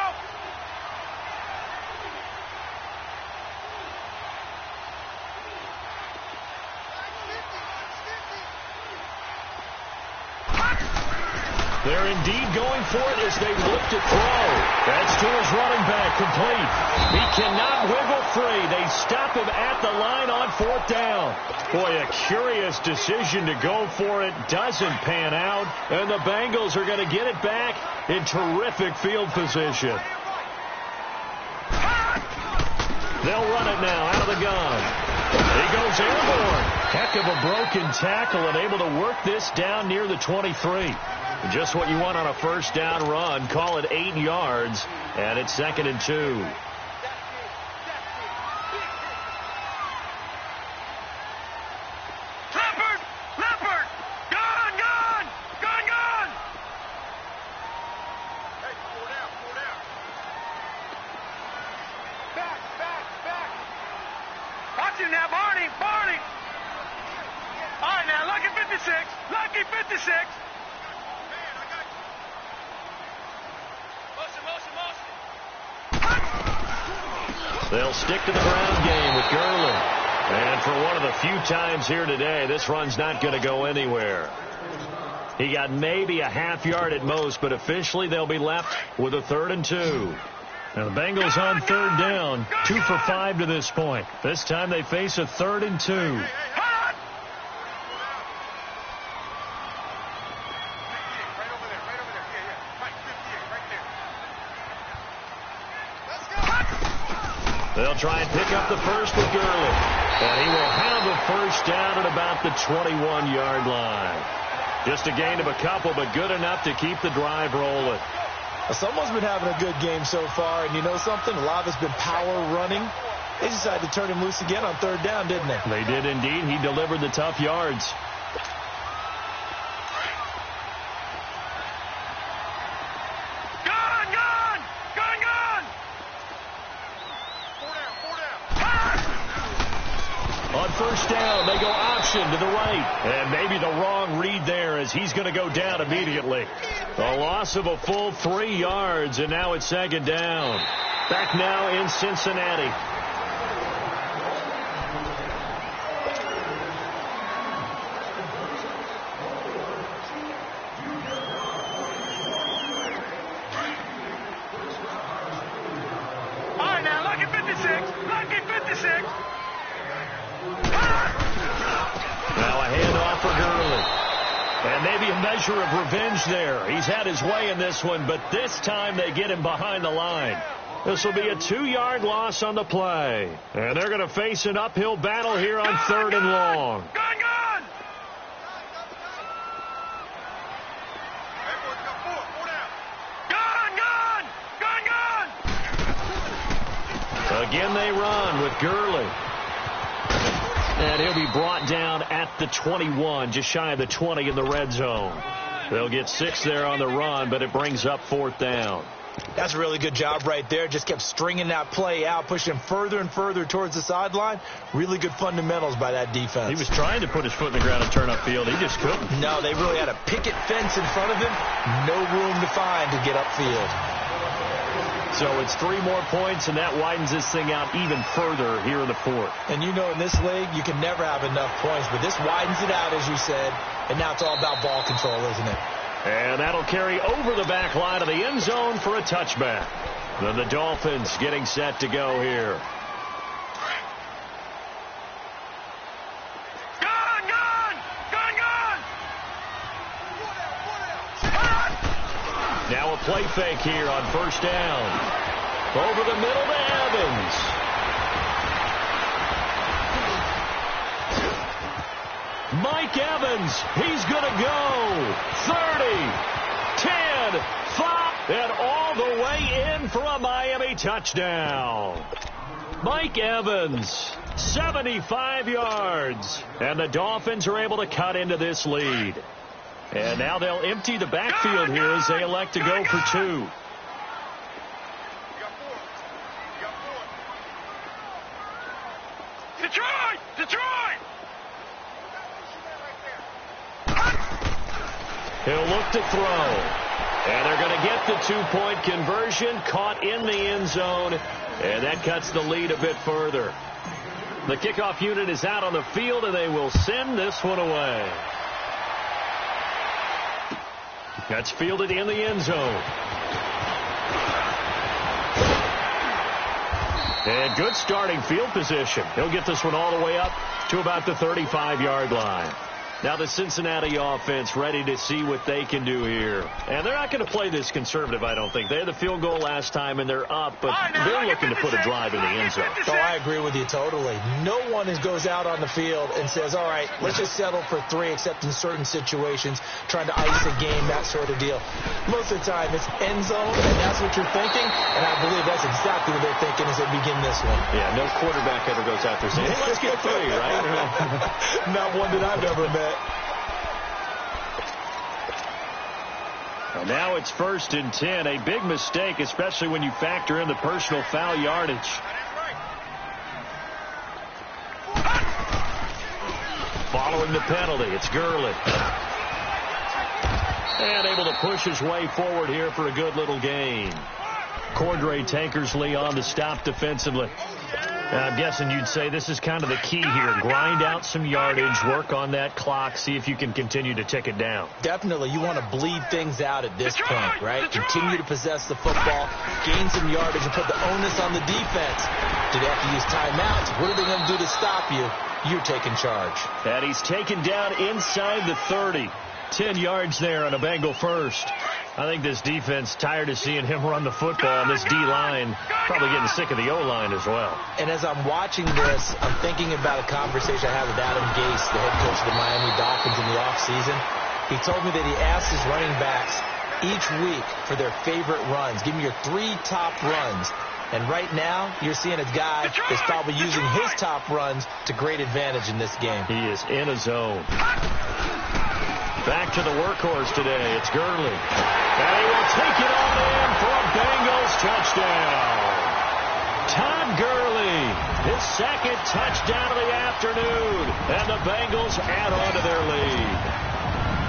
They're indeed going for it as they look to throw. That's to his running back, complete. He cannot wiggle free. They stop him at the line on 4th down. Boy, a curious decision to go for it. Doesn't pan out. And the Bengals are going to get it back in terrific field position. They'll run it now out of the gun. He goes airborne. Heck of a broken tackle and able to work this down near the 23. Just what you want on a first down run. Call it 8 yards, and it's 2nd and 2. Leopard! Gun! Hey, 4 down. Back. Watch him now, Barney! All right, now, lucky 56! They'll stick to the ground game with Gurley. And for one of the few times here today, this run's not going to go anywhere. He got maybe a half yard at most, but officially they'll be left with a 3rd and 2. Now the Bengals on 3rd down, 2 for 5 to this point. This time they face a 3rd and 2. They'll try and pick up the first with Gurley. And he will have a first down at about the 21-yard line. Just a gain of a couple, but good enough to keep the drive rolling. Someone's been having a good game so far, and you know something? A lot of it's been power running. They decided to turn him loose again on 3rd down, didn't they? They did indeed. He delivered the tough yards. On first down, they go option to the right. And maybe the wrong read there as he's going to go down immediately. A loss of a full 3 yards, and now it's 2nd down. Back now in Cincinnati. All right, now, lucky 56! Now a handoff for Gurley. And maybe a measure of revenge there. He's had his way in this one, but this time they get him behind the line. This will be a 2-yard loss on the play. And they're going to face an uphill battle here on 3rd and long. Gun! Again they run with Gurley. And he'll be brought down at the 21, just shy of the 20 in the red zone. They'll get 6 there on the run, but it brings up 4th down. That's a really good job right there. Just kept stringing that play out, pushing him further and further towards the sideline. Really good fundamentals by that defense. He was trying to put his foot in the ground and turn upfield. He just couldn't. No, they really had a picket fence in front of him. No room to find to get upfield. So it's 3 more points, and that widens this thing out even further here in the 4th. And you know in this league, you can never have enough points, but this widens it out, as you said, and now it's all about ball control, isn't it? And that'll carry over the back line of the end zone for a touchback. Then the Dolphins getting set to go here. Now a play fake here on first down. Over the middle to Evans. Mike Evans, he's going to go. 30, 10, 5, and all the way in for a Miami touchdown. Mike Evans, 75 yards. And the Dolphins are able to cut into this lead. And now they'll empty the backfield here as they elect to go for 2. Detroit! He'll look to throw. And they're going to get the 2-point conversion, caught in the end zone, and that cuts the lead a bit further. The kickoff unit is out on the field, and they will send this one away. That's fielded in the end zone. And good starting field position. He'll get this one all the way up to about the 35-yard line. Now the Cincinnati offense ready to see what they can do here. And they're not going to play this conservative, I don't think. They had the field goal last time, and they're up, but they're looking to put a drive in the end zone. Oh, I agree with you totally. No one goes out on the field and says, all right, let's just settle for 3, except in certain situations, trying to ice a game, that sort of deal. Most of the time, it's end zone, and that's what you're thinking, and I believe that's exactly what they're thinking as they begin this one. Yeah, no quarterback ever goes out there saying, hey, let's get 3, right? Not one that I've ever met. And now it's 1st and 10. A big mistake, especially when you factor in the personal foul yardage. Following the penalty, it's Gurley. And able to push his way forward here for a good little gain. Cordray Tankersley on the stop defensively. I'm guessing you'd say this is kind of the key here. Grind out some yardage, work on that clock, see if you can continue to tick it down. Definitely. You want to bleed things out at this point, right? Continue to possess the football, gain some yardage, and put the onus on the defense. Do they have to use timeouts? What are they going to do to stop you? You're taking charge. And he's taken down inside the 30. 10 yards there on a Bengal first. I think this defense tired of seeing him run the football, and this D-line probably getting sick of the O-line as well. And as I'm watching this, I'm thinking about a conversation I had with Adam Gase, the head coach of the Miami Dolphins, in the offseason. He told me that he asked his running backs each week for their favorite runs. Give me your 3 top runs. And right now, you're seeing a guy that's probably using his top runs to great advantage in this game. He is in a zone. Back to the workhorse today. It's Gurley. And he will take it all in for a Bengals touchdown. Todd Gurley, his 2nd touchdown of the afternoon. And the Bengals add on to their lead.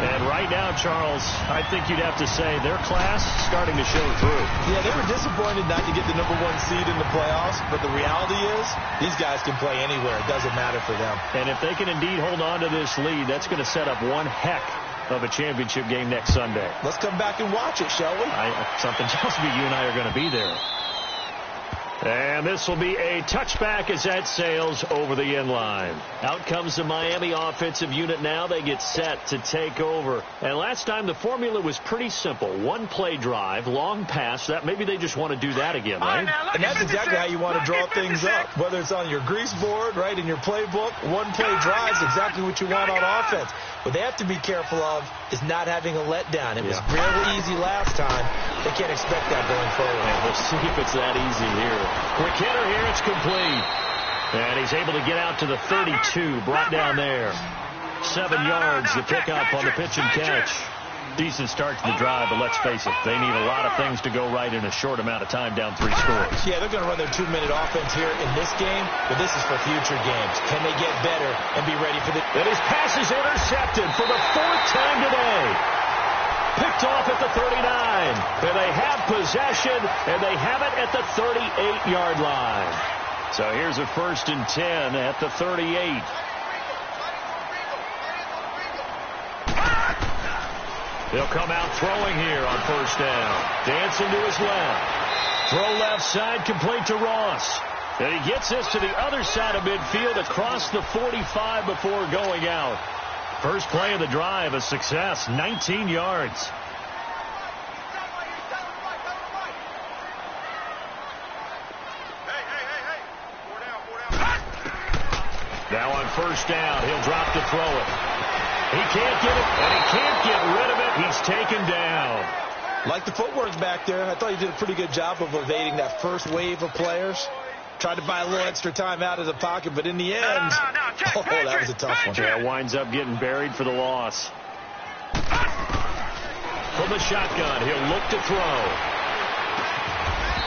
And right now, Charles, I think you'd have to say their class starting to show through. Yeah, they were disappointed not to get the #1 seed in the playoffs, but the reality is these guys can play anywhere. It doesn't matter for them. And if they can indeed hold on to this lead, that's going to set up one heck of a championship game next Sunday. Let's come back and watch it, shall we? Something tells me you and I are going to be there. And this will be a touchback as that sails over the end line. Out comes the Miami offensive unit now. They get set to take over. And last time the formula was pretty simple. 1-play drive, long pass. That maybe they just want to do that again, right? And that's exactly how you want to draw things up. Whether it's on your grease board, right, in your playbook, 1-play drive is exactly what you want on offense. What they have to be careful of is not having a letdown. It was really easy last time. They can't expect that going forward. Yeah, we'll see if it's that easy here. Quick hitter here, it's complete. And he's able to get out to the 32, brought down there. 7 yards, the pickup on the pitch and catch. Decent start to the drive, but let's face it, they need a lot of things to go right in a short amount of time, down 3 scores. Yeah, they're going to run their 2-minute offense here in this game, but this is for future games. Can they get better and be ready for the... And his pass is intercepted for the 4th time today. Picked off at the 39. And they have possession, and they have it at the 38-yard line. So here's a 1st and 10 at the 38. He'll come out throwing here on 1st down. Dancing to his left. Throw left side, complete to Ross. And he gets this to the other side of midfield across the 45 before going out. First play of the drive, a success, 19 yards. Now on 1st down, he'll drop to throw it. He can't get it, and he can't get rid of it. He's taken down. Like the footwork back there, I thought he did a pretty good job of evading that first wave of players. Tried to buy a little extra time out of the pocket, but in the end, that was a tough one. Yeah, winds up getting buried for the loss. From the shotgun, he'll look to throw.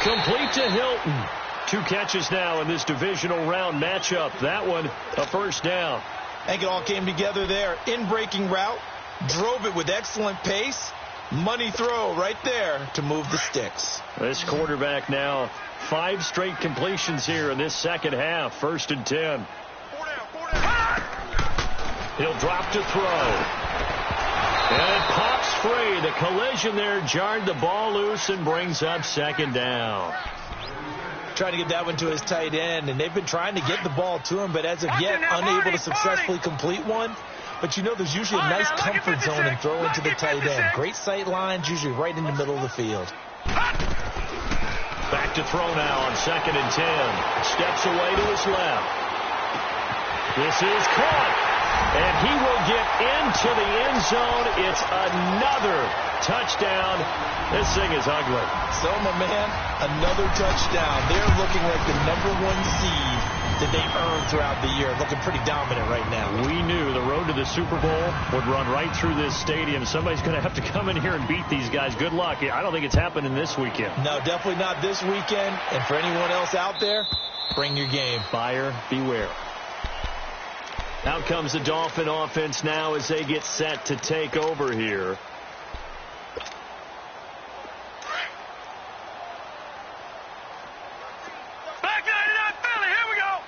Complete to Hilton. 2 catches now in this divisional round matchup. That one, a 1st down. I think it all came together there. In-breaking route, drove it with excellent pace. Money throw right there to move the sticks. This quarterback now 5 straight completions here in this second half. 1st and 10. He'll drop to throw. And it pops free. The collision there jarred the ball loose and brings up second down. Trying to get that one to his tight end, and they've been trying to get the ball to him, but as of yet, unable to successfully complete one. But you know there's usually a nice comfort zone and throw into the tight end. Great sight lines, usually right in the middle of the field. Back to throw now on 2nd and 10. Steps away to his left. This is caught. And he will get into the end zone. It's another touchdown. This thing is ugly. So, my man, another touchdown. They're looking like the #1 seed that they earned throughout the year. Looking pretty dominant right now. We knew the road to the Super Bowl would run right through this stadium. Somebody's going to have to come in here and beat these guys. Good luck. I don't think it's happening this weekend. No, definitely not this weekend. And for anyone else out there, bring your game. Buyer beware. Out comes the Dolphin offense now as they get set to take over here. Back 99 Philly, here we go.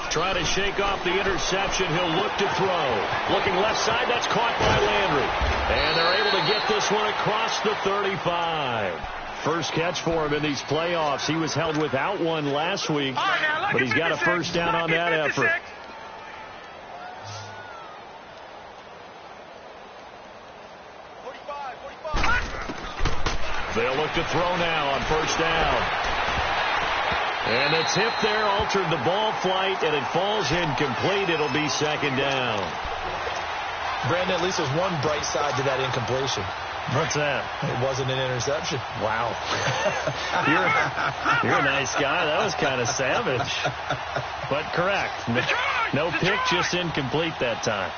Trying to shake off the interception. He'll look to throw. Looking left side, that's caught by Landry. And they're able to get this one across the 35. First catch for him in these playoffs. He was held without one last week, but he's got a first down on that effort. They'll look to throw now on first down. And the tip there altered the ball flight, and it falls incomplete. It'll be second down. Brandon, at least there's one bright side to that incompletion. What's that? It wasn't an interception. Wow. You're a nice guy. That was kind of savage. But correct. No pick, just incomplete that time.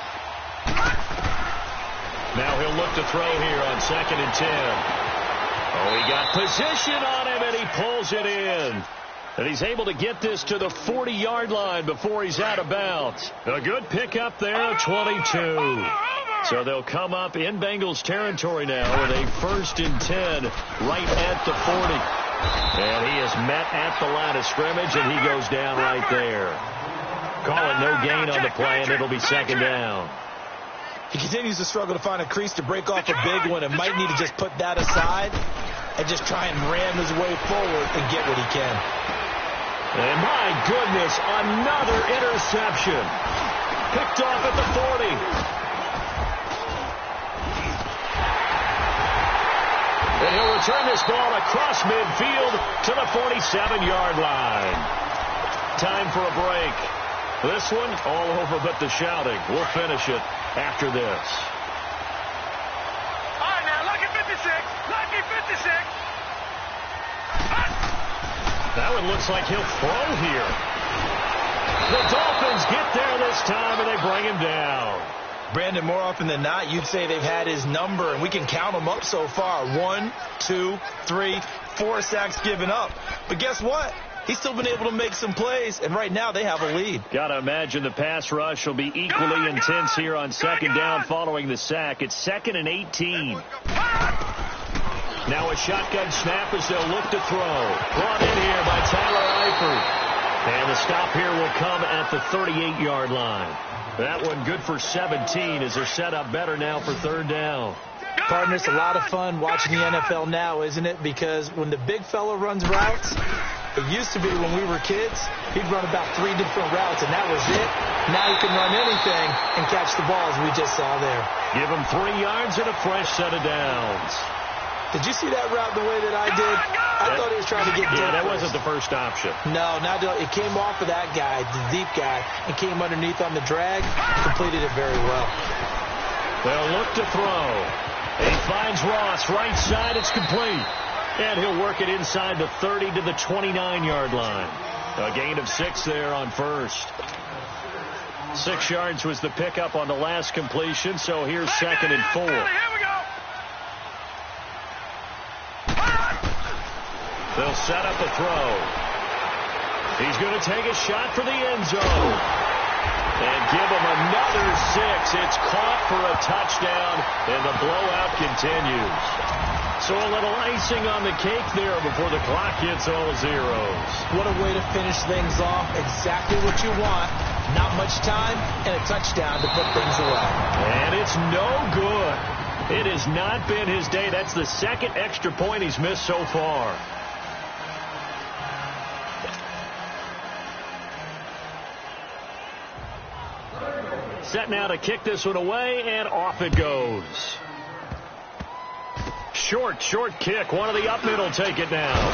Now he'll look to throw here on 2nd and 10. Oh, he got position on him, and he pulls it in. And he's able to get this to the 40-yard line before he's out of bounds. A good pickup there, 22. So they'll come up in Bengals territory now with a 1st and 10 right at the 40. And he is met at the line of scrimmage, and he goes down right there. Call it no gain on the play, and it'll be second down. He continues to struggle to find a crease to break off a big one, and might need to just put that aside and just try and ram his way forward and get what he can. And my goodness, another interception. Picked off at the 40. And he'll return this ball across midfield to the 47-yard line. Time for a break. This one all over but the shouting. We'll finish it after this. All right, now, lucky 56. Lucky 56. That one looks like he'll throw here. The Dolphins get there this time, and they bring him down. Brandon, more often than not, you'd say they've had his number, and we can count them up so far. 1, 2, 3, 4 sacks given up. But guess what? He's still been able to make some plays, and right now they have a lead. Got to imagine the pass rush will be equally intense here on 2nd down following the sack. It's 2nd and 18. Now a shotgun snap as they'll look to throw. Brought in here by Tyler Eifert. And the stop here will come at the 38-yard line. That one good for 17 as they're set up better now for 3rd down. Partner, it's a lot of fun watching the NFL now, isn't it? Because when the big fella runs routes, it used to be when we were kids, he'd run about 3 different routes, and that was it. Now he can run anything and catch the ball, as we just saw there. Give him 3 yards and a fresh set of downs. Did you see that route the way that I did? I thought he was trying to get deep. Yeah, that wasn't the first option. No, it came off of that guy, the deep guy, and came underneath on the drag. Completed it very well. They'll look to throw. He finds Ross, right side, it's complete. And he'll work it inside the 30 to the 29-yard line. A gain of 6 there on first. 6 yards was the pickup on the last completion, so here's 2nd and 4. They'll set up a throw. He's going to take a shot for the end zone. And give him another 6. It's caught for a touchdown, and the blowout continues. So a little icing on the cake there before the clock hits all zeros. What a way to finish things off. Exactly what you want. Not much time and a touchdown to put things away. And it's no good. It has not been his day. That's the second extra point he's missed so far. Set now to kick this one away, and off it goes. Short kick. One of the up middle take it now.